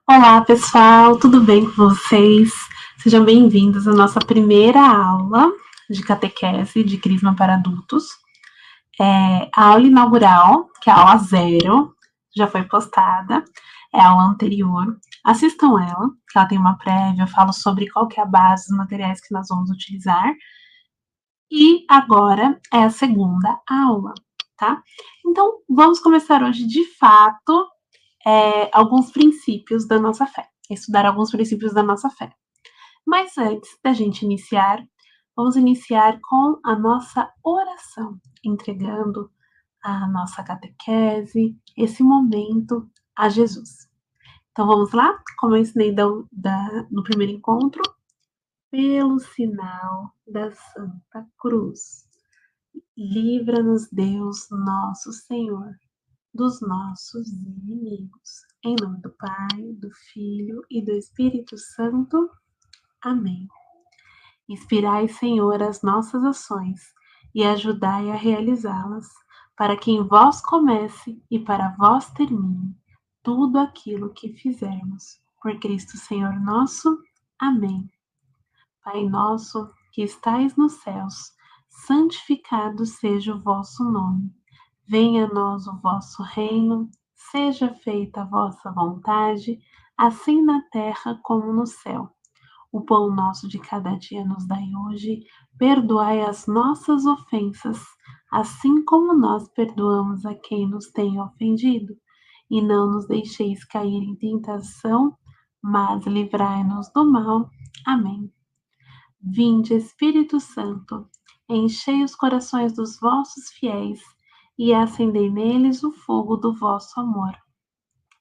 Olá, pessoal, tudo bem com vocês? Sejam bem-vindos à nossa primeira aula de catequese de Crisma para adultos. A aula inaugural, que é a aula zero, já foi postada, é a aula anterior. Assistam ela, que ela tem uma prévia, eu falo sobre qual que é a base dos materiais que nós vamos utilizar. E agora é a segunda aula, tá? Então, vamos começar hoje, de fato, alguns princípios da nossa fé. Estudar alguns princípios da nossa fé. Mas antes da gente iniciar, vamos iniciar com a nossa oração, entregando a nossa catequese, esse momento a Jesus. Então vamos lá? Como eu ensinei no primeiro encontro, pelo sinal da Santa Cruz, livra-nos Deus nosso Senhor dos nossos inimigos. Em nome do Pai, do Filho e do Espírito Santo. Amém. Inspirai, Senhor, as nossas ações e ajudai a realizá-las, para que em vós comece e para vós termine tudo aquilo que fizermos. Por Cristo Senhor nosso. Amém. Pai nosso, que estais nos céus, santificado seja o vosso nome. Venha a nós o vosso reino, seja feita a vossa vontade, assim na terra como no céu. O pão nosso de cada dia nos dai hoje, perdoai as nossas ofensas, assim como nós perdoamos a quem nos tem ofendido. E não nos deixeis cair em tentação, mas livrai-nos do mal. Amém. Vinde, Espírito Santo, enchei os corações dos vossos fiéis e acendei neles o fogo do vosso amor.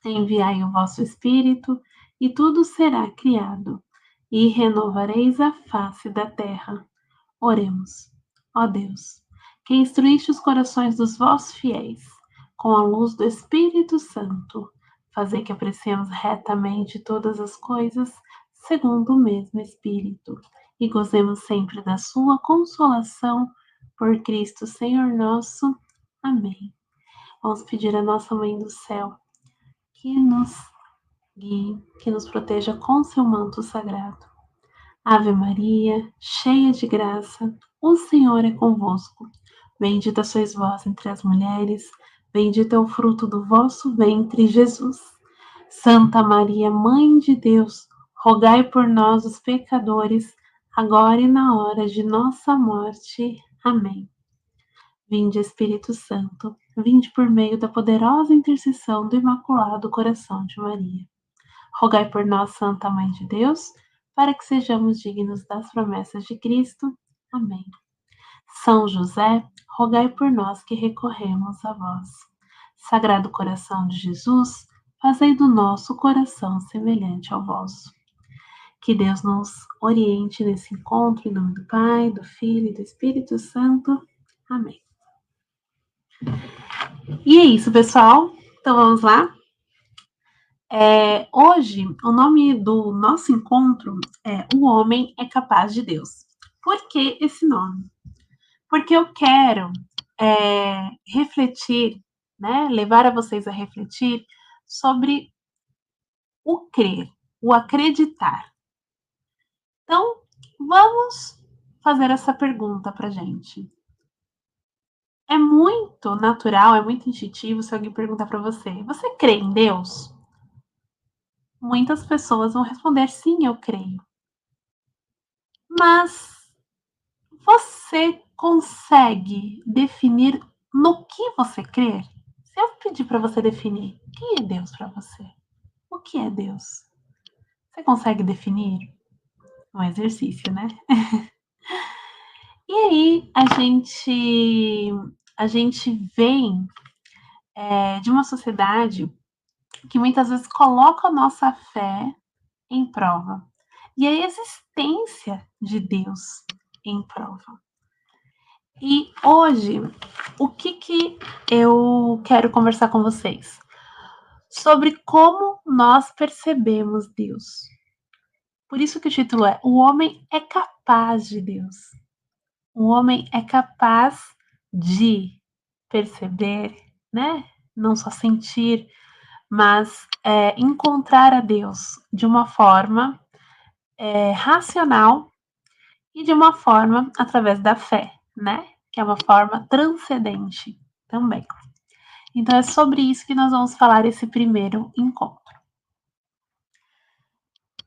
Enviai o vosso Espírito, e tudo será criado, e renovareis a face da terra. Oremos. Ó Deus, que instruíste os corações dos vossos fiéis, com a luz do Espírito Santo, fazei que apreciemos retamente todas as coisas, segundo o mesmo Espírito, e gozemos sempre da sua consolação, por Cristo Senhor nosso. Amém. Vamos pedir à nossa Mãe do Céu que nos guie, que nos proteja com seu manto sagrado. Ave Maria, cheia de graça, o Senhor é convosco. Bendita sois vós entre as mulheres, bendito é o fruto do vosso ventre, Jesus. Santa Maria, Mãe de Deus, rogai por nós, os pecadores, agora e na hora de nossa morte. Amém. Vinde, Espírito Santo, vinde por meio da poderosa intercessão do Imaculado Coração de Maria. Rogai por nós, Santa Mãe de Deus, para que sejamos dignos das promessas de Cristo. Amém. São José, rogai por nós que recorremos a vós. Sagrado coração de Jesus, fazei do nosso coração semelhante ao vosso. Que Deus nos oriente nesse encontro, em nome do Pai, do Filho e do Espírito Santo. Amém. E é isso, pessoal. Então vamos lá. Hoje, o nome do nosso encontro é O Homem é Capaz de Deus. Por que esse nome? Porque eu quero refletir, né, levar a vocês a refletir sobre o crer, o acreditar. Então, vamos fazer essa pergunta para gente. É muito natural, é muito instintivo se alguém perguntar para você: você crê em Deus? Muitas pessoas vão responder: sim, eu creio. Mas você consegue definir no que você crê? Se eu pedir para você definir, quem é Deus para você? O que é Deus? Você consegue definir? Um exercício, né? E aí a gente vem de uma sociedade que muitas vezes coloca a nossa fé em prova e a existência de Deus em prova. E hoje, o que eu quero conversar com vocês? Sobre como nós percebemos Deus. Por isso que o título é O Homem é Capaz de Deus. O homem é capaz de perceber, né? Não só sentir, mas encontrar a Deus de uma forma racional e de uma forma através da fé, né? Que é uma forma transcendente também. Então é sobre isso que nós vamos falar esse primeiro encontro.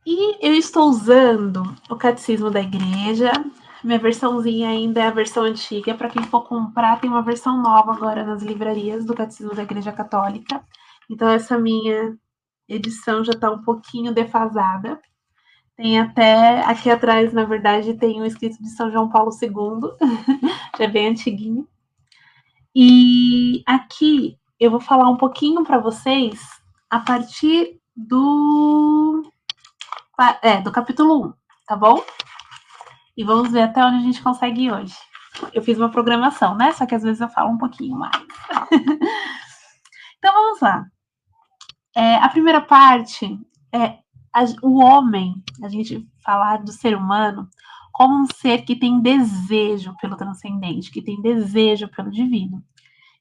E eu estou usando o Catecismo da Igreja. Minha versãozinha ainda é a versão antiga. Para quem for comprar, tem uma versão nova agora nas livrarias do Catecismo da Igreja Católica. Então essa minha edição já está um pouquinho defasada. Tem até aqui atrás, na verdade, tem um escrito de São João Paulo II, já é bem antiguinho. E aqui eu vou falar um pouquinho para vocês a partir do capítulo 1, tá bom? E vamos ver até onde a gente consegue ir hoje. Eu fiz uma programação, né? Só que às vezes eu falo um pouquinho mais. Então vamos lá. A primeira parte é o homem, a gente falar do ser humano como um ser que tem desejo pelo transcendente, que tem desejo pelo divino.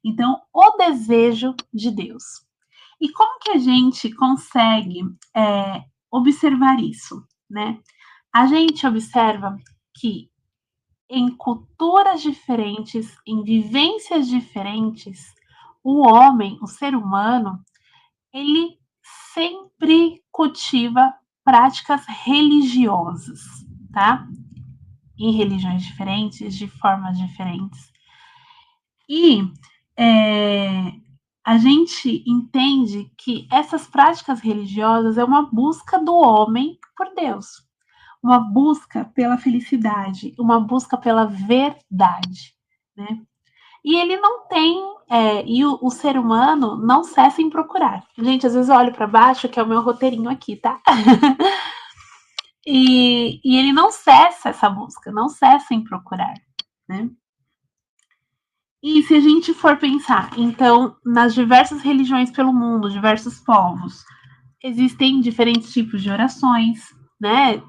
Então, o desejo de Deus. E como que a gente consegue observar isso, né? A gente observa que em culturas diferentes, em vivências diferentes, o homem, o ser humano, ele sempre cultiva práticas religiosas, tá? Em religiões diferentes, de formas diferentes. E a gente entende que essas práticas religiosas é uma busca do homem por Deus, uma busca pela felicidade, uma busca pela verdade, né? E ele não tem, e o ser humano não cessa em procurar. Gente, às vezes eu olho para baixo, que é o meu roteirinho aqui, tá? e ele não cessa essa busca, não cessa em procurar, né? E se a gente for pensar, então, nas diversas religiões pelo mundo, diversos povos, existem diferentes tipos de orações, né?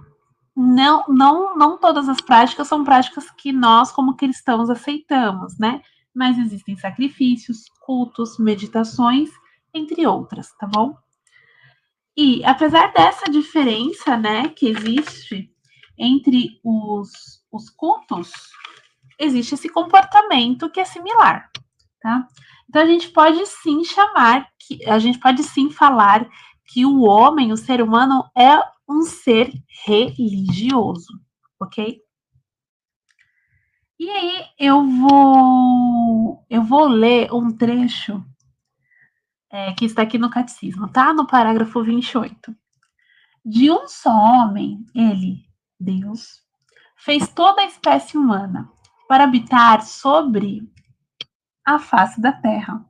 Não todas as práticas são práticas que nós, como cristãos, aceitamos, né? Mas existem sacrifícios, cultos, meditações, entre outras, tá bom? E apesar dessa diferença, né, que existe entre os cultos, existe esse comportamento que é similar, tá? Então a gente pode sim a gente pode sim falar que o homem, o ser humano, é um ser religioso, ok? E aí eu vou ler um trecho que está aqui no Catecismo, tá? No parágrafo 28. De um só homem, ele, Deus, fez toda a espécie humana para habitar sobre a face da terra,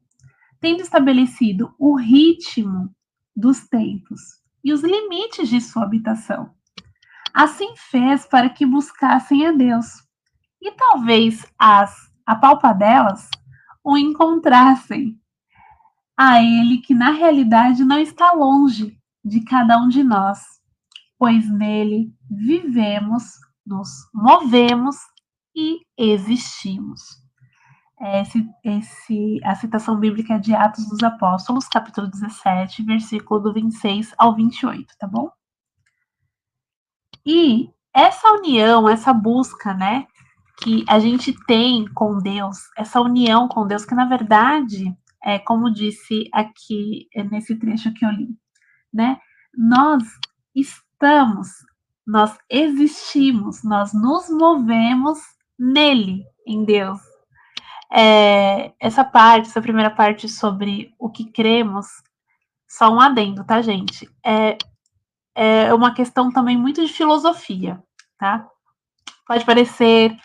tendo estabelecido o ritmo dos tempos e os limites de sua habitação. Assim fez para que buscassem a Deus, e talvez as apalpadelas o encontrassem a ele que na realidade não está longe de cada um de nós, pois nele vivemos, nos movemos e existimos. A citação bíblica é de Atos dos Apóstolos, capítulo 17, versículo do 26 ao 28, tá bom? E essa união, essa busca, né, que a gente tem com Deus, essa união com Deus, que na verdade, como disse aqui nesse trecho que eu li, né, nós estamos, nós existimos, nós nos movemos nele, em Deus. Essa primeira parte sobre o que cremos, só um adendo, tá, gente? É uma questão também muito de filosofia, tá? Pode parecer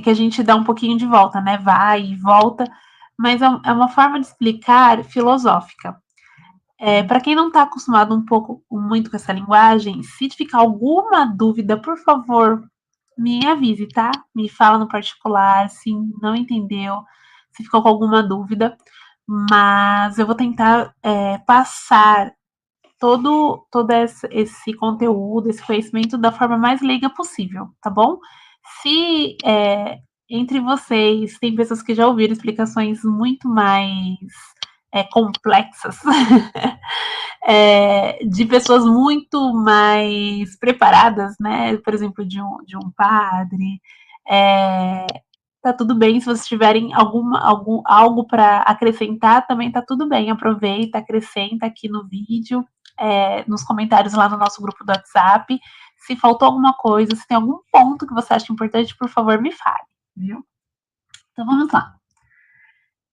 que a gente dá um pouquinho de volta, né? Vai e volta, mas é uma forma de explicar filosófica. Para quem não está acostumado muito com essa linguagem, se ficar alguma dúvida, por favor, me avise, tá? Me fala no particular, se não entendeu, se ficou com alguma dúvida, mas eu vou tentar passar todo esse conteúdo, esse conhecimento da forma mais leiga possível, tá bom? Se entre vocês tem pessoas que já ouviram explicações muito mais complexas, de pessoas muito mais preparadas, né? Por exemplo, de um padre. Tá tudo bem se vocês tiverem algo para acrescentar, também tá tudo bem. Aproveita, acrescenta aqui no vídeo, nos comentários lá no nosso grupo do WhatsApp. Se faltou alguma coisa, se tem algum ponto que você acha importante, por favor, me fale, viu? Então vamos lá.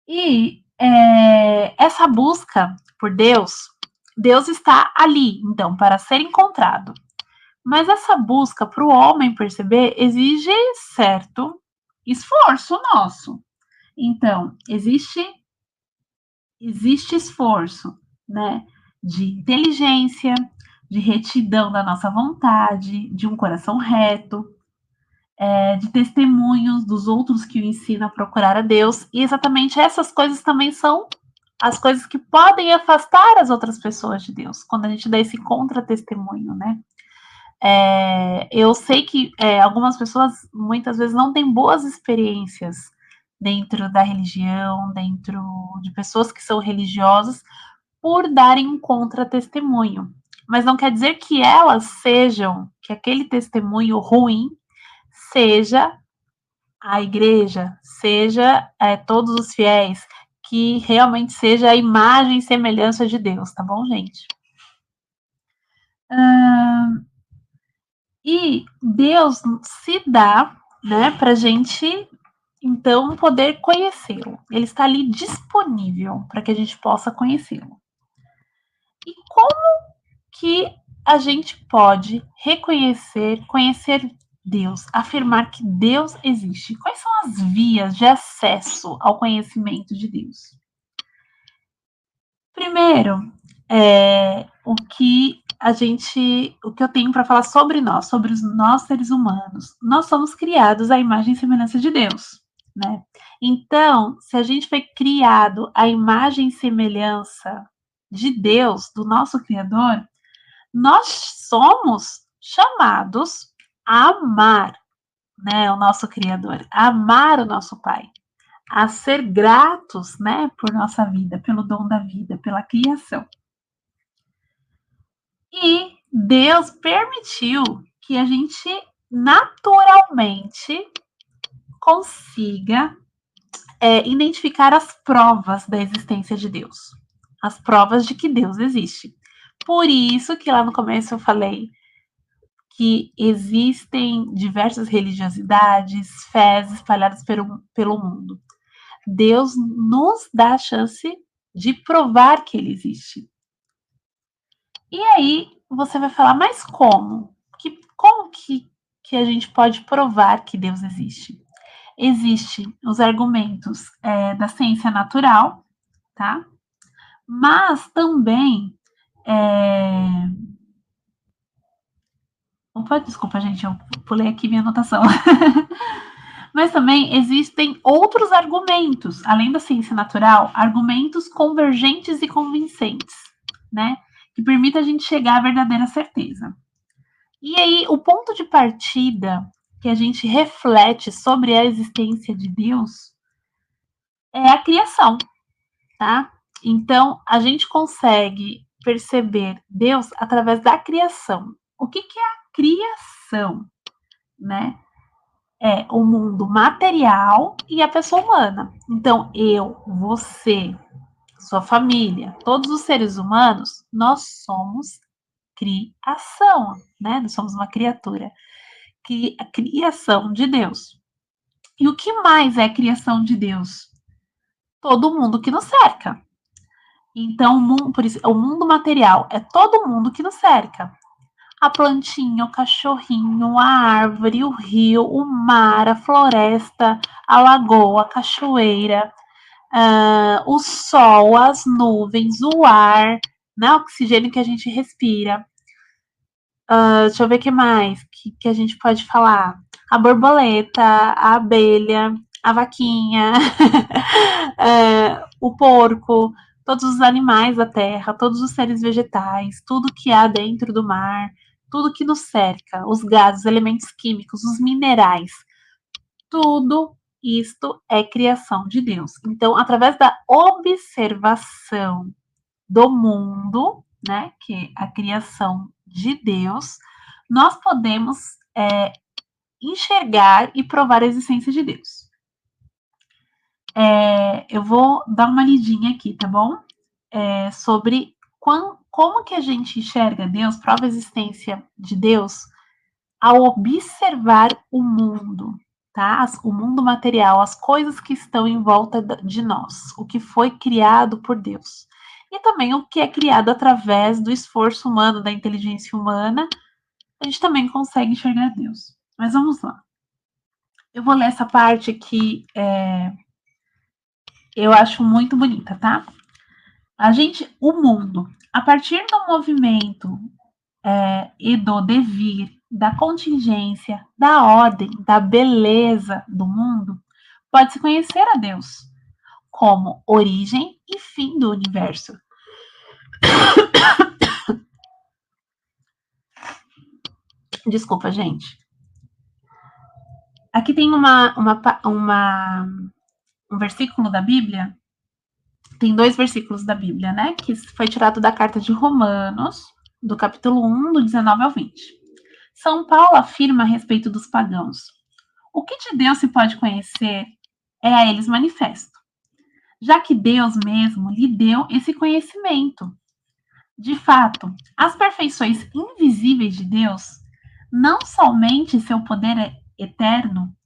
E essa busca por Deus, Deus está ali, então, para ser encontrado. Mas essa busca para o homem perceber exige certo esforço nosso. Então, existe esforço, né? De inteligência, de retidão da nossa vontade, de um coração reto, de testemunhos dos outros que o ensinam a procurar a Deus. E exatamente essas coisas também são as coisas que podem afastar as outras pessoas de Deus, quando a gente dá esse contra-testemunho, né? Eu sei que algumas pessoas muitas vezes não têm boas experiências dentro da religião, dentro de pessoas que são religiosas, por darem um contra-testemunho. Mas não quer dizer que elas sejam, que aquele testemunho ruim seja a igreja, seja todos os fiéis, que realmente seja a imagem e semelhança de Deus, tá bom, gente? E Deus se dá, né, para gente então poder conhecê-lo. Ele está ali disponível para que a gente possa conhecê-lo. E como que a gente pode conhecer Deus, afirmar que Deus existe? Quais são as vias de acesso ao conhecimento de Deus? Primeiro, o que eu tenho para falar sobre os nós seres humanos. Nós somos criados à imagem e semelhança de Deus, né? Então, se a gente foi criado à imagem e semelhança de Deus, do nosso Criador, nós somos chamados a amar, né, o nosso Criador, a amar o nosso Pai, a ser gratos, né, por nossa vida, pelo dom da vida, pela criação. E Deus permitiu que a gente naturalmente consiga identificar as provas da existência de Deus, as provas de que Deus existe. Por isso que lá no começo eu falei que existem diversas religiosidades, fés espalhadas pelo mundo. Deus nos dá a chance de provar que ele existe. E aí você vai falar, mas como? Como que a gente pode provar que Deus existe? Existem os argumentos da ciência natural, tá? Mas também. Opa, desculpa, gente, eu pulei aqui minha anotação. Mas também existem outros argumentos, além da ciência natural, argumentos convergentes e convincentes, né? Que permitem a gente chegar à verdadeira certeza. E aí, o ponto de partida que a gente reflete sobre a existência de Deus é a criação, tá? Então, a gente consegue perceber Deus através da criação. O que é a criação, né? É o mundo material e a pessoa humana. Então, eu, você, sua família, todos os seres humanos, nós somos criação, né? Nós somos uma criatura. A criação de Deus. E o que mais é criação de Deus? Todo mundo que nos cerca. Então, por isso, o mundo material é todo mundo que nos cerca. A plantinha, o cachorrinho, a árvore, o rio, o mar, a floresta, a lagoa, a cachoeira, o sol, as nuvens, o ar, né, o oxigênio que a gente respira. Deixa eu ver o que mais que a gente pode falar. A borboleta, a abelha, a vaquinha, o porco, todos os animais da terra, todos os seres vegetais, tudo que há dentro do mar, tudo que nos cerca, os gases, os elementos químicos, os minerais, tudo isto é criação de Deus. Então, através da observação do mundo, né, que é a criação de Deus, nós podemos enxergar e provar a existência de Deus. Eu vou dar uma lidinha aqui, tá bom? Sobre como que a gente enxerga Deus, prova a existência de Deus ao observar o mundo, tá? O mundo material, as coisas que estão em volta de nós, o que foi criado por Deus. E também o que é criado através do esforço humano, da inteligência humana, a gente também consegue enxergar Deus. Mas vamos lá. Eu vou ler essa parte que eu acho muito bonita, tá? O mundo, a partir do movimento e do devir, da contingência, da ordem, da beleza do mundo, pode-se conhecer a Deus como origem e fim do universo. Desculpa, gente. Aqui tem um versículo da Bíblia. Tem 2 versículos da Bíblia, né? Que foi tirado da carta de Romanos, do capítulo 1, do 19 ao 20. São Paulo afirma a respeito dos pagãos: o que de Deus se pode conhecer é a eles manifesto, já que Deus mesmo lhe deu esse conhecimento. De fato, as perfeições invisíveis de Deus, não somente seu poder eterno,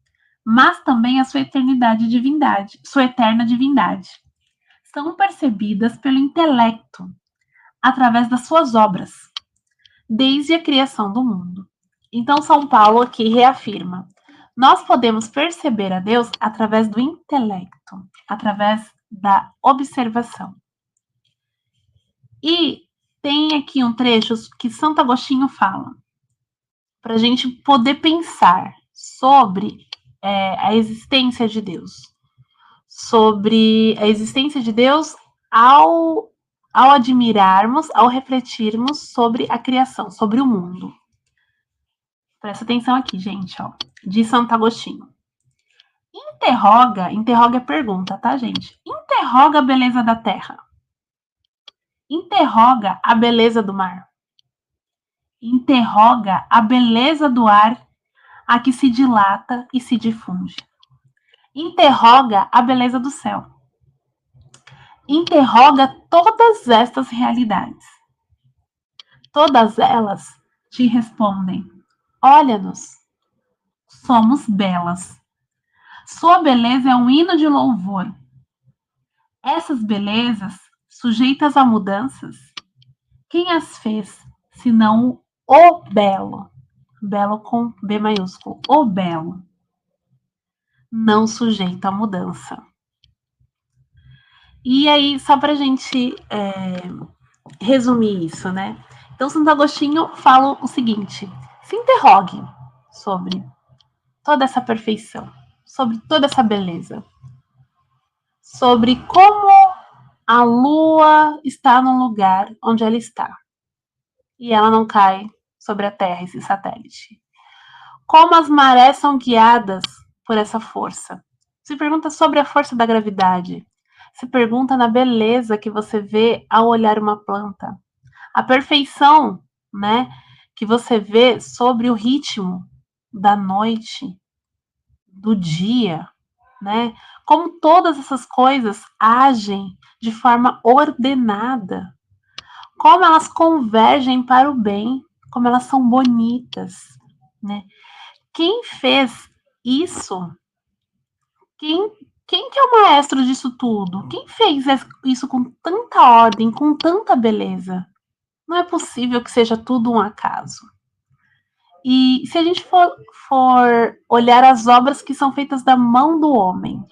mas também a sua sua eterna divindade, são percebidas pelo intelecto através das suas obras, desde a criação do mundo. Então, São Paulo aqui reafirma: nós podemos perceber a Deus através do intelecto, através da observação. E tem aqui um trecho que Santo Agostinho fala, para a gente poder pensar sobre a existência de Deus. Sobre a existência de Deus ao admirarmos, ao refletirmos sobre a criação, sobre o mundo. Presta atenção aqui, gente, ó. De Santo Agostinho. Interroga é pergunta, tá, gente? Interroga a beleza da terra. Interroga a beleza do mar. Interroga a beleza do ar a que se dilata e se difunde. Interroga a beleza do céu. Interroga todas estas realidades. Todas elas te respondem: olha-nos, somos belas. Sua beleza é um hino de louvor. Essas belezas, sujeitas a mudanças, quem as fez, senão o belo? Belo com B maiúsculo, o belo. Não sujeito a mudança. E aí, só para a gente resumir isso, né? Então, Santo Agostinho fala o seguinte: se interrogue sobre toda essa perfeição, sobre toda essa beleza, sobre como a Lua está num lugar onde ela está e ela não cai sobre a Terra, esse satélite. Como as marés são guiadas por essa força. Se pergunta sobre a força da gravidade. Se pergunta na beleza que você vê ao olhar uma planta. A perfeição, né, que você vê sobre o ritmo da noite, do dia, né? Como todas essas coisas agem de forma ordenada, como elas convergem para o bem, como elas são bonitas, né? Quem fez isso? Quem que é o maestro disso tudo? Quem fez isso com tanta ordem, com tanta beleza? Não é possível que seja tudo um acaso. E se a gente for olhar as obras que são feitas da mão do homem,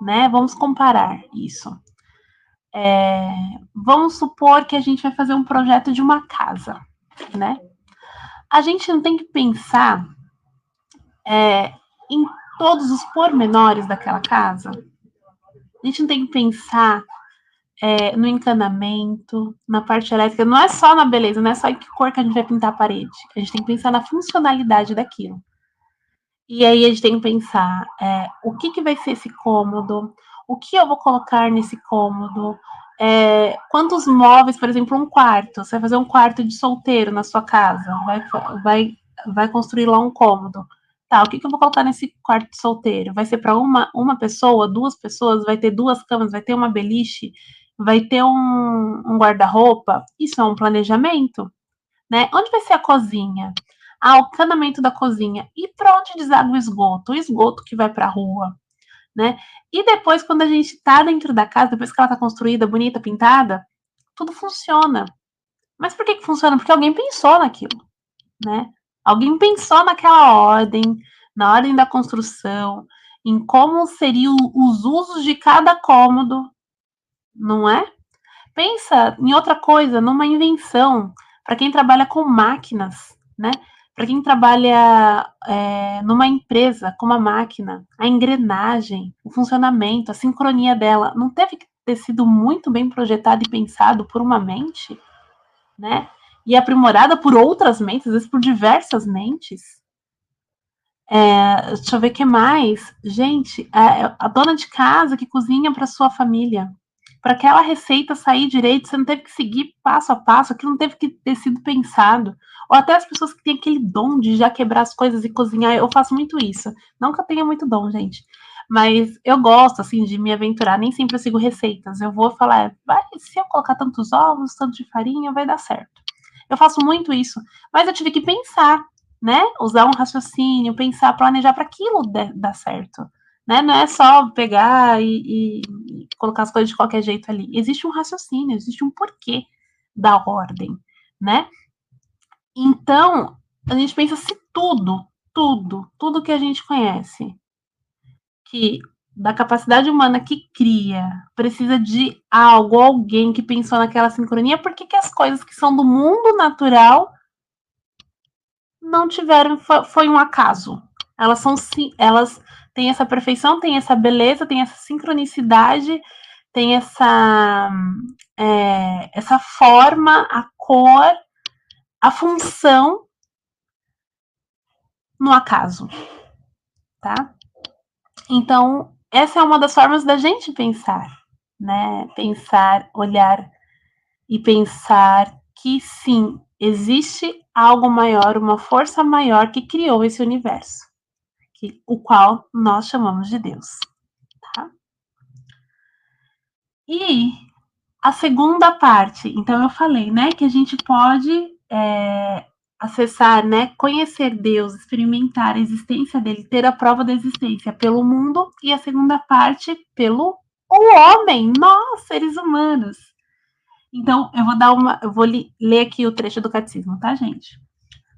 né? Vamos comparar isso. Vamos supor que a gente vai fazer um projeto de uma casa, né? A gente não tem que pensar em todos os pormenores daquela casa. A gente não tem que pensar no encanamento, na parte elétrica. Não é só na beleza, não é só em que cor que a gente vai pintar a parede. A gente tem que pensar na funcionalidade daquilo. E aí a gente tem que pensar, o que vai ser esse cômodo? O que eu vou colocar nesse cômodo? Quantos móveis, por exemplo, um quarto. Você vai fazer um quarto de solteiro na sua casa, vai, vai construir lá um cômodo. Tá, o que eu vou colocar nesse quarto de solteiro? Vai ser para uma pessoa, duas pessoas? Vai ter duas camas? Vai ter uma beliche? Vai ter um guarda-roupa? Isso é um planejamento, né? Onde vai ser a cozinha? Ah, o canamento da cozinha. E para onde deságua o esgoto? O esgoto que vai para a rua, né? E depois, quando a gente está dentro da casa, depois que ela está construída, bonita, pintada, tudo funciona. Mas por que funciona? Porque alguém pensou naquilo, né? Alguém pensou naquela ordem, na ordem da construção, em como seriam os usos de cada cômodo, não é? Pensa em outra coisa, numa invenção, para quem trabalha com máquinas, né? Para quem trabalha numa empresa com uma máquina, a engrenagem, o funcionamento, a sincronia dela, não teve que ter sido muito bem projetado e pensado por uma mente, né? E aprimorada por outras mentes, às vezes por diversas mentes. Deixa eu ver o que mais. Gente, a dona de casa que cozinha para sua família. Para aquela receita sair direito, você não teve que seguir passo a passo, aquilo não teve que ter sido pensado. Ou até as pessoas que têm aquele dom de já quebrar as coisas e cozinhar, eu faço muito isso. Não que eu tenha muito dom, gente. Mas eu gosto, assim, de me aventurar. Nem sempre eu sigo receitas. Eu vou falar, se eu colocar tantos ovos, tanto de farinha, vai dar certo. Eu faço muito isso. Mas eu tive que pensar, né? Usar um raciocínio, pensar, planejar para aquilo dar certo. Né? Não é só pegar e colocar as coisas de qualquer jeito ali. Existe um raciocínio, existe um porquê da ordem, né? Então, a gente pensa se tudo que a gente conhece, que da capacidade humana que cria, precisa de algo, alguém que pensou naquela sincronia, por que, que as coisas que são do mundo natural não tiveram, foi um acaso. Elas são elas têm essa perfeição, têm essa beleza, têm essa sincronicidade, tem essa forma, a cor, a função no acaso, tá? Então, essa é uma das formas da gente pensar, né? Pensar, olhar e pensar que sim, existe algo maior, uma força maior que criou esse universo, o qual nós chamamos de Deus, tá? E a segunda parte, então eu falei, né, que a gente pode acessar, né, conhecer Deus, experimentar a existência dele, ter a prova da existência pelo mundo, e a segunda parte pelo o homem, nós, seres humanos. Então, eu vou ler aqui o trecho do catecismo, tá, gente?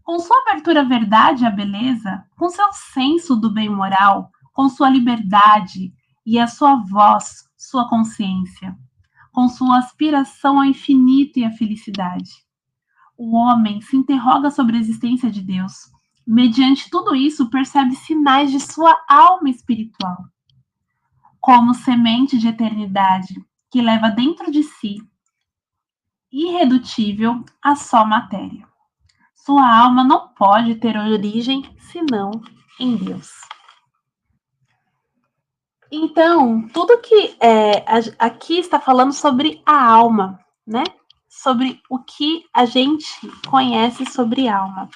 Com sua abertura à verdade e à beleza, com seu senso do bem moral, com sua liberdade e a sua voz, sua consciência, com sua aspiração ao infinito e à felicidade. O homem se interroga sobre a existência de Deus. Mediante tudo isso, percebe sinais de sua alma espiritual, como semente de eternidade que leva dentro de si, irredutível, a só matéria. Sua alma não pode ter origem senão em Deus. Então, tudo que aqui está falando sobre a alma, né? Sobre o que a gente conhece sobre alma.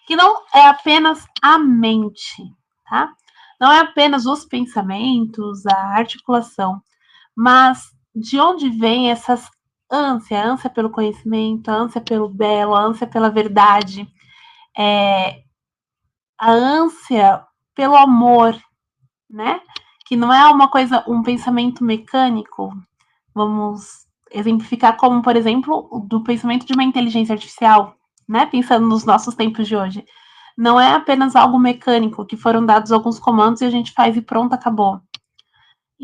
Que não é apenas a mente, tá? Não é apenas os pensamentos, a articulação, mas de onde vem essas ânsia, a ânsia pelo conhecimento, a ânsia pelo belo, a ânsia pela verdade, a ânsia pelo amor, né? Que não é uma coisa, um pensamento mecânico. Vamos exemplificar como, por exemplo, do pensamento de uma inteligência artificial, né? Pensando nos nossos tempos de hoje. Não é apenas algo mecânico, que foram dados alguns comandos e a gente faz e pronto, acabou.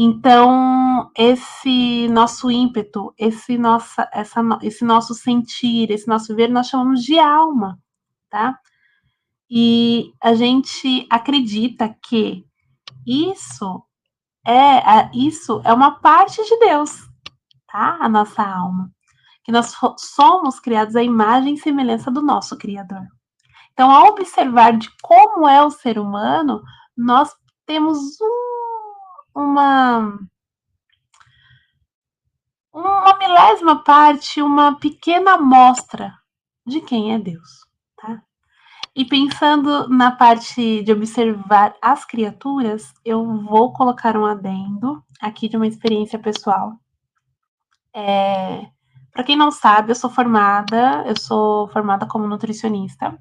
Então, esse nosso ímpeto, esse nosso sentir, esse nosso ver, nós chamamos de alma, tá? E a gente acredita que isso é uma parte de Deus, tá? A nossa alma. Que nós somos criados à imagem e semelhança do nosso Criador. Então, ao observar de como é o ser humano, nós temos uma milésima parte, uma pequena amostra de quem é Deus, tá? E pensando na parte de observar as criaturas, eu vou colocar um adendo aqui de uma experiência pessoal. Para quem não sabe, eu sou formada como nutricionista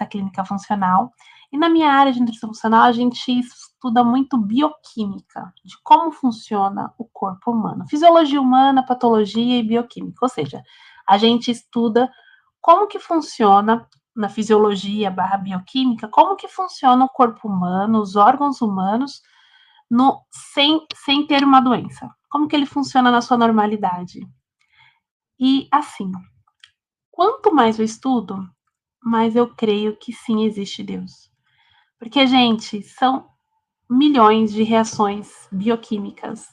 clínica funcional. E na minha área de nutrição funcional, a gente estuda muito bioquímica, de como funciona o corpo humano. Fisiologia humana, patologia e bioquímica. Ou seja, a gente estuda como que funciona na fisiologia barra bioquímica, como que funciona o corpo humano, os órgãos humanos, sem ter uma doença. Como que ele funciona na sua normalidade. E assim, quanto mais eu estudo, mais eu creio que sim existe Deus. Porque, gente, são milhões de reações bioquímicas.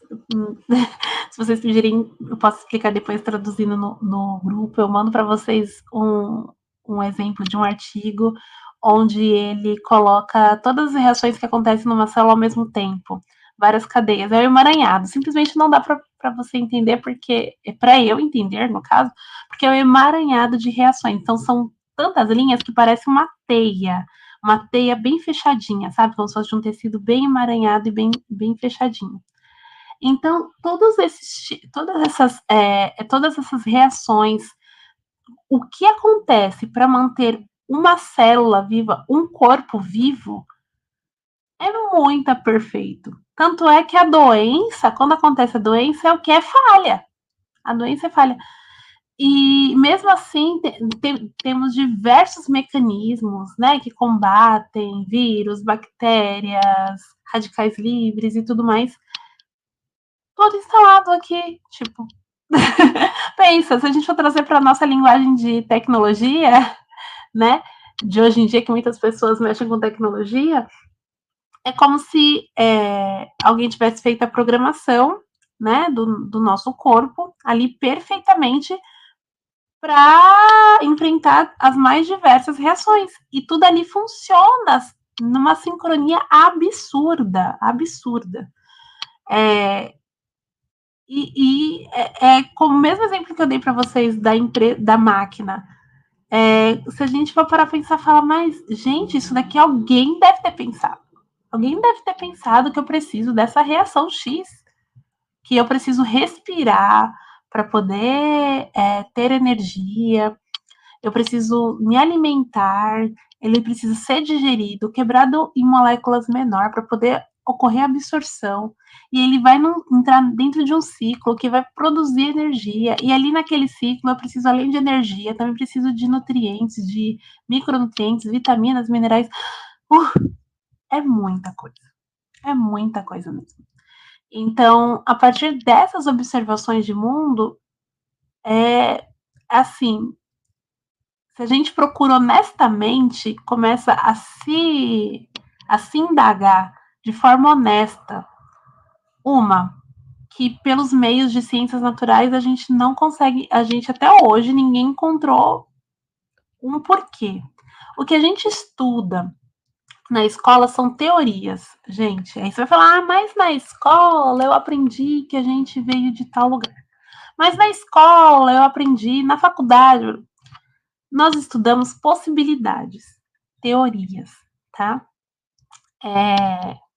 Se vocês pedirem, eu posso explicar depois traduzindo no grupo. Eu mando para vocês um exemplo de um artigo onde ele coloca todas as reações que acontecem numa célula ao mesmo tempo, várias cadeias. É um emaranhado. Simplesmente não dá para você entender, porque é para eu entender, no caso, porque é um emaranhado de reações. Então são tantas linhas que parece uma teia bem fechadinha, sabe? Como se fosse de um tecido bem emaranhado e bem fechadinho. Então, todas essas reações, o que acontece para manter uma célula viva, um corpo vivo, é muito perfeito. Tanto é que a doença, quando acontece a doença, é o que é falha. A doença é falha. E mesmo assim, temos diversos mecanismos, né, que combatem vírus, bactérias, radicais livres e tudo mais. Tudo instalado aqui, tipo. Pensa, se a gente for trazer para a nossa linguagem de tecnologia, né, de hoje em dia, que muitas pessoas mexem com tecnologia, é como se alguém tivesse feito a programação, né, do nosso corpo ali perfeitamente para enfrentar as mais diversas reações. E tudo ali funciona numa sincronia absurda, absurda. Como o mesmo exemplo que eu dei para vocês da máquina. Se a gente for parar para pensar, fala, mas, gente, isso daqui alguém deve ter pensado. Alguém deve ter pensado que eu preciso dessa reação X, que eu preciso respirar para poder ter energia, eu preciso me alimentar, ele precisa ser digerido, quebrado em moléculas menor para poder ocorrer a absorção. E ele vai entrar dentro de um ciclo que vai produzir energia. E ali naquele ciclo eu preciso, além de energia, também preciso de nutrientes, de micronutrientes, vitaminas, minerais. É muita coisa. É muita coisa mesmo. Então, a partir dessas observações de mundo, assim, se a gente procura honestamente, começa a se indagar de forma honesta, que pelos meios de ciências naturais a gente não consegue, a gente até hoje ninguém encontrou um porquê. O que a gente estuda na escola são teorias, gente. Aí você vai falar, mas na escola eu aprendi que a gente veio de tal lugar. Mas na escola eu aprendi, na faculdade, nós estudamos possibilidades, teorias, tá?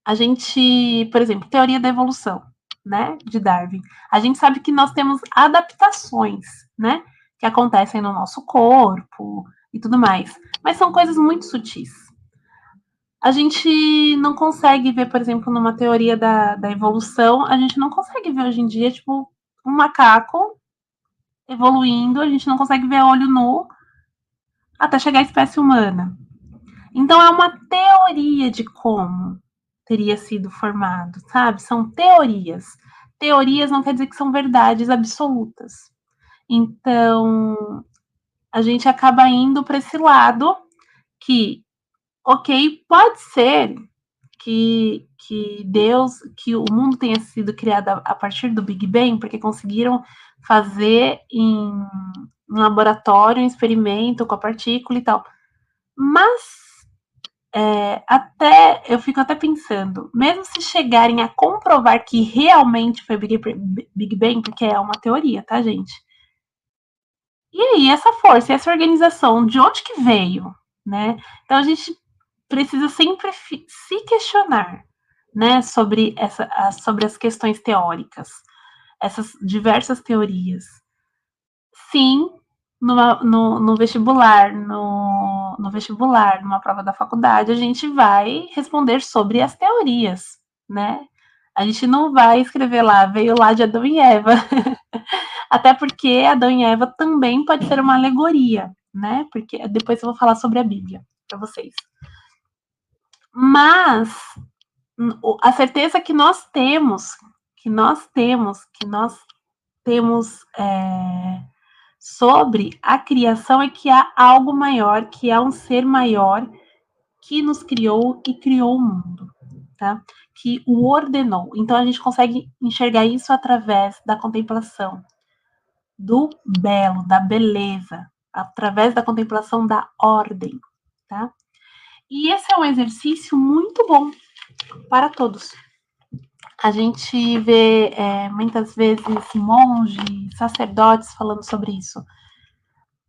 A gente, por exemplo, teoria da evolução, né, de Darwin. A gente sabe que nós temos adaptações, né, que acontecem no nosso corpo e tudo mais, mas são coisas muito sutis. A gente não consegue ver, por exemplo, numa teoria da evolução, a gente não consegue ver hoje em dia, tipo, um macaco evoluindo, a gente não consegue ver a olho nu até chegar à espécie humana. Então é uma teoria de como teria sido formado, sabe? São teorias. Teorias não quer dizer que são verdades absolutas. Então a gente acaba indo para esse lado que, ok, pode ser que o mundo tenha sido criado a partir do Big Bang, porque conseguiram fazer em um laboratório um experimento com a partícula e tal. Mas eu fico até pensando, mesmo se chegarem a comprovar que realmente foi Big Bang, porque é uma teoria, tá, gente? E aí, essa força, essa organização, de onde que veio, né? Então a gente precisa sempre se questionar, né, sobre as questões teóricas, essas diversas teorias. Sim, no vestibular, no vestibular, numa prova da faculdade, a gente vai responder sobre as teorias, né? A gente não vai escrever lá, veio lá de Adão e Eva. Até porque Adão e Eva também pode ser uma alegoria, né? Porque depois eu vou falar sobre a Bíblia para vocês. Mas a certeza que nós temos, que nós temos sobre a criação é que há algo maior, que há um ser maior que nos criou e criou o mundo, tá? Que o ordenou. Então a gente consegue enxergar isso através da contemplação do belo, da beleza, através da contemplação da ordem, tá? E esse é um exercício muito bom para todos. A gente vê muitas vezes monges, sacerdotes falando sobre isso.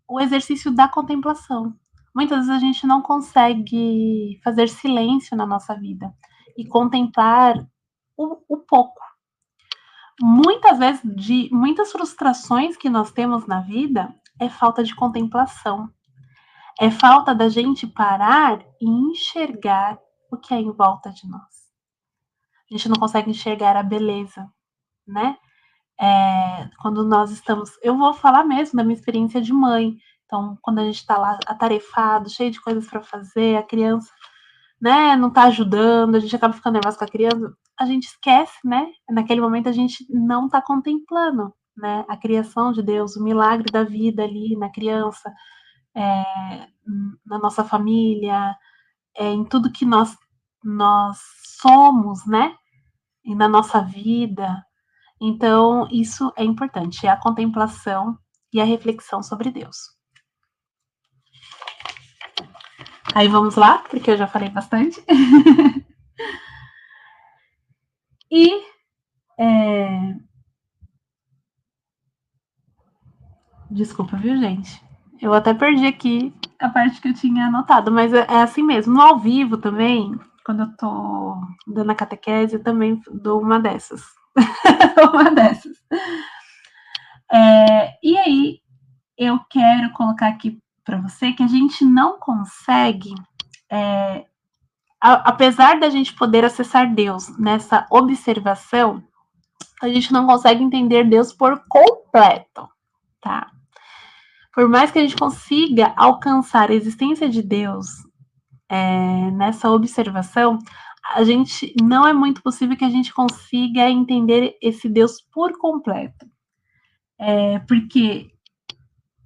O exercício da contemplação. Muitas vezes a gente não consegue fazer silêncio na nossa vida e contemplar o pouco. Muitas vezes, de muitas frustrações que nós temos na vida, é falta de contemplação. É falta da gente parar e enxergar o que é em volta de nós. A gente não consegue enxergar a beleza, né? Quando nós estamos. Eu vou falar mesmo da minha experiência de mãe. Então, quando a gente está lá atarefado, cheio de coisas para fazer, a criança, né, não está ajudando, a gente acaba ficando nervosa com a criança, a gente esquece, né? Naquele momento a gente não está contemplando, né, a criação de Deus, o milagre da vida ali na criança, na nossa família, em tudo que nós somos, né? E na nossa vida. Então, isso é importante, é a contemplação e a reflexão sobre Deus. Aí vamos lá, porque eu já falei bastante. E desculpa, viu, gente? Eu até perdi aqui a parte que eu tinha anotado, mas é assim mesmo. No ao vivo também, quando eu tô dando a catequese, eu também dou uma dessas. Uma dessas. E aí, eu quero colocar aqui para você que a gente não consegue, apesar da gente poder acessar Deus nessa observação, a gente não consegue entender Deus por completo, tá? Por mais que a gente consiga alcançar a existência de Deus nessa observação, a gente não é muito possível que a gente consiga entender esse Deus por completo. Porque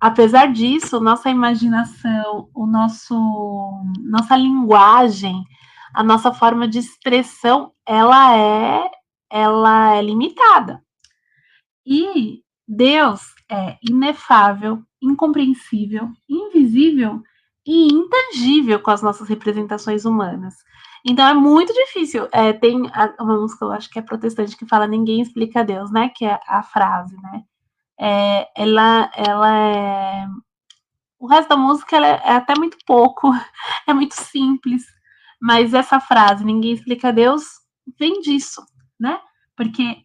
apesar disso, nossa imaginação, nossa linguagem, a nossa forma de expressão, ela é limitada. E Deus é inefável, incompreensível, invisível e intangível com as nossas representações humanas. Então é muito difícil. Tem uma música, eu acho que é protestante, que fala "Ninguém explica Deus", né? Que é a frase, né? Ela é. O resto da música ela é até muito pouco, é muito simples. Mas essa frase, "Ninguém explica Deus", vem disso, né? Porque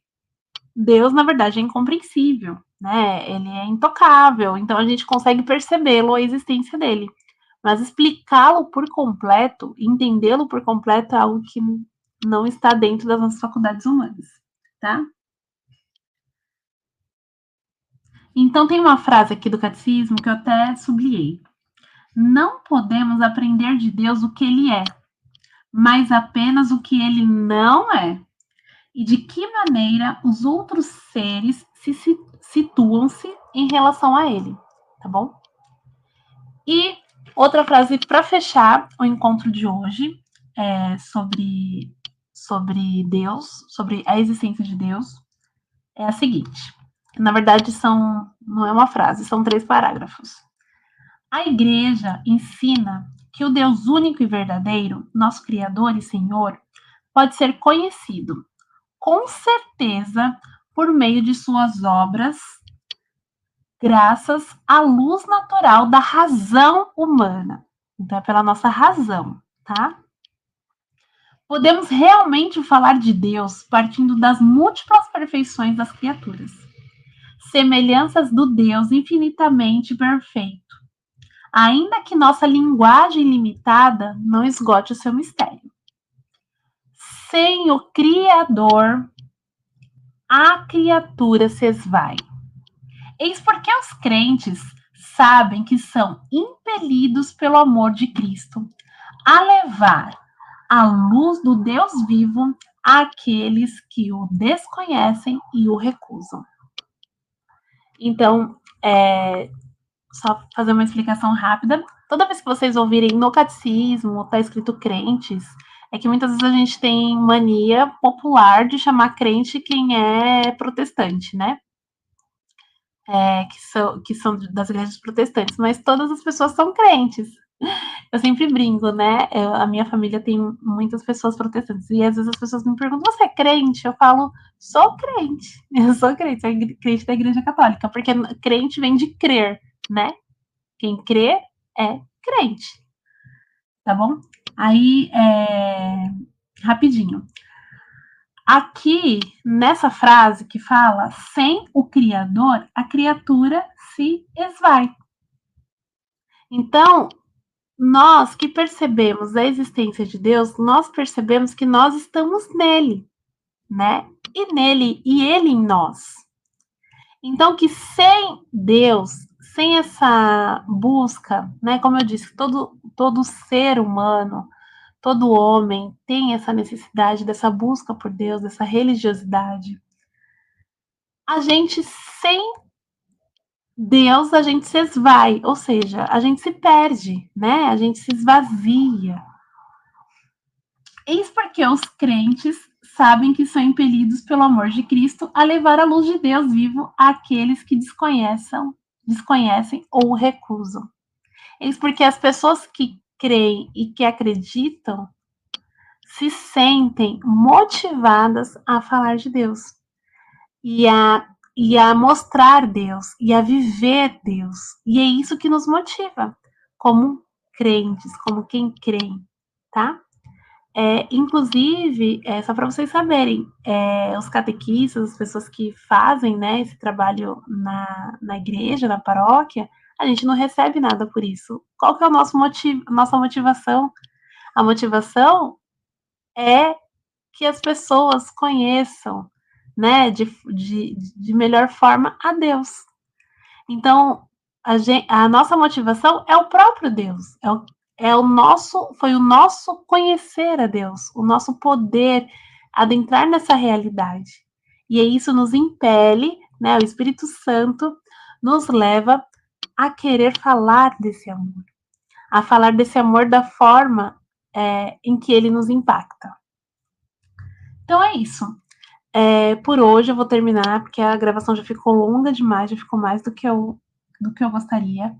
Deus, na verdade, é incompreensível, né? Ele é intocável, então a gente consegue percebê-lo, a existência dele. Mas explicá-lo por completo, entendê-lo por completo é algo que não está dentro das nossas faculdades humanas, tá? Então tem uma frase aqui do catecismo que eu até sublinhei. Não podemos aprender de Deus o que ele é, mas apenas o que ele não é. E de que maneira os outros seres se situam-se em relação a ele, tá bom? E outra frase para fechar o encontro de hoje sobre Deus, sobre a existência de Deus, é a seguinte. Na verdade, não é uma frase, são 3 parágrafos. A igreja ensina que o Deus único e verdadeiro, nosso Criador e Senhor, pode ser conhecido, com certeza, por meio de suas obras, graças à luz natural da razão humana. Então, é pela nossa razão, tá? Podemos realmente falar de Deus partindo das múltiplas perfeições das criaturas, semelhanças do Deus infinitamente perfeito, ainda que nossa linguagem limitada não esgote o seu mistério. Sem o Criador, a criatura se esvai. Eis porque os crentes sabem que são impelidos pelo amor de Cristo a levar a luz do Deus vivo àqueles que o desconhecem e o recusam. Então, só fazer uma explicação rápida. Toda vez que vocês ouvirem no catecismo, está escrito crentes, é que muitas vezes a gente tem mania popular de chamar crente quem é protestante, né? Que são das igrejas protestantes, mas todas as pessoas são crentes. Eu sempre brinco, né? A minha família tem muitas pessoas protestantes. E às vezes as pessoas me perguntam: você é crente? Eu falo: sou crente. Eu sou crente, sou crente da Igreja Católica. Porque crente vem de crer, né? Quem crê é crente. Tá bom? Aí, rapidinho. Aqui, nessa frase que fala: sem o Criador, a criatura se esvai. Então, nós que percebemos a existência de Deus, nós percebemos que nós estamos nele, né? E nele, e ele em nós. Então, que sem Deus, sem essa busca, né? Como eu disse, todo ser humano, todo homem tem essa necessidade dessa busca por Deus, dessa religiosidade. A gente sem Deus, a gente se esvai, ou seja, a gente se perde, né? A gente se esvazia. Eis porque os crentes sabem que são impelidos pelo amor de Cristo a levar a luz de Deus vivo àqueles que desconhecem ou recusam. Eis porque as pessoas que creem e que acreditam se sentem motivadas a falar de Deus e a mostrar Deus e a viver Deus. E é isso que nos motiva como crentes, como quem crê, tá? Inclusive, só para vocês saberem, os catequistas, as pessoas que fazem, né, esse trabalho na igreja, na paróquia, a gente não recebe nada por isso. Qual que é o nosso motivo, nossa motivação? A motivação é que as pessoas conheçam, né, de melhor forma a Deus. Então, a nossa motivação é o próprio Deus, foi o nosso conhecer a Deus, o nosso poder adentrar nessa realidade. E é isso nos impele, né? O Espírito Santo nos leva a querer falar desse amor, a falar desse amor da forma em que ele nos impacta. Então é isso. Por hoje eu vou terminar, porque a gravação já ficou longa demais, já ficou mais do que eu gostaria.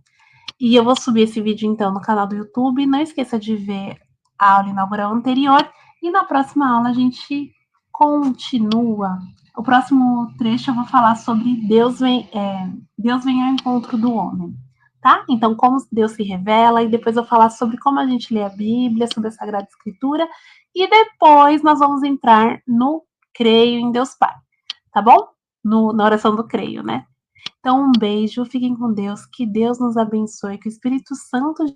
E eu vou subir esse vídeo então no canal do YouTube. Não esqueça de ver a aula inaugural anterior. E na próxima aula a gente continua. O próximo trecho eu vou falar sobre Deus vem ao encontro do homem. Tá? Então, como Deus se revela, e depois eu vou falar sobre como a gente lê a Bíblia, sobre a Sagrada Escritura, e depois nós vamos entrar no creio em Deus Pai, tá bom? Na oração do creio, né? Então, um beijo, fiquem com Deus, que Deus nos abençoe, que o Espírito Santo de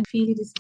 Filho e do Espírito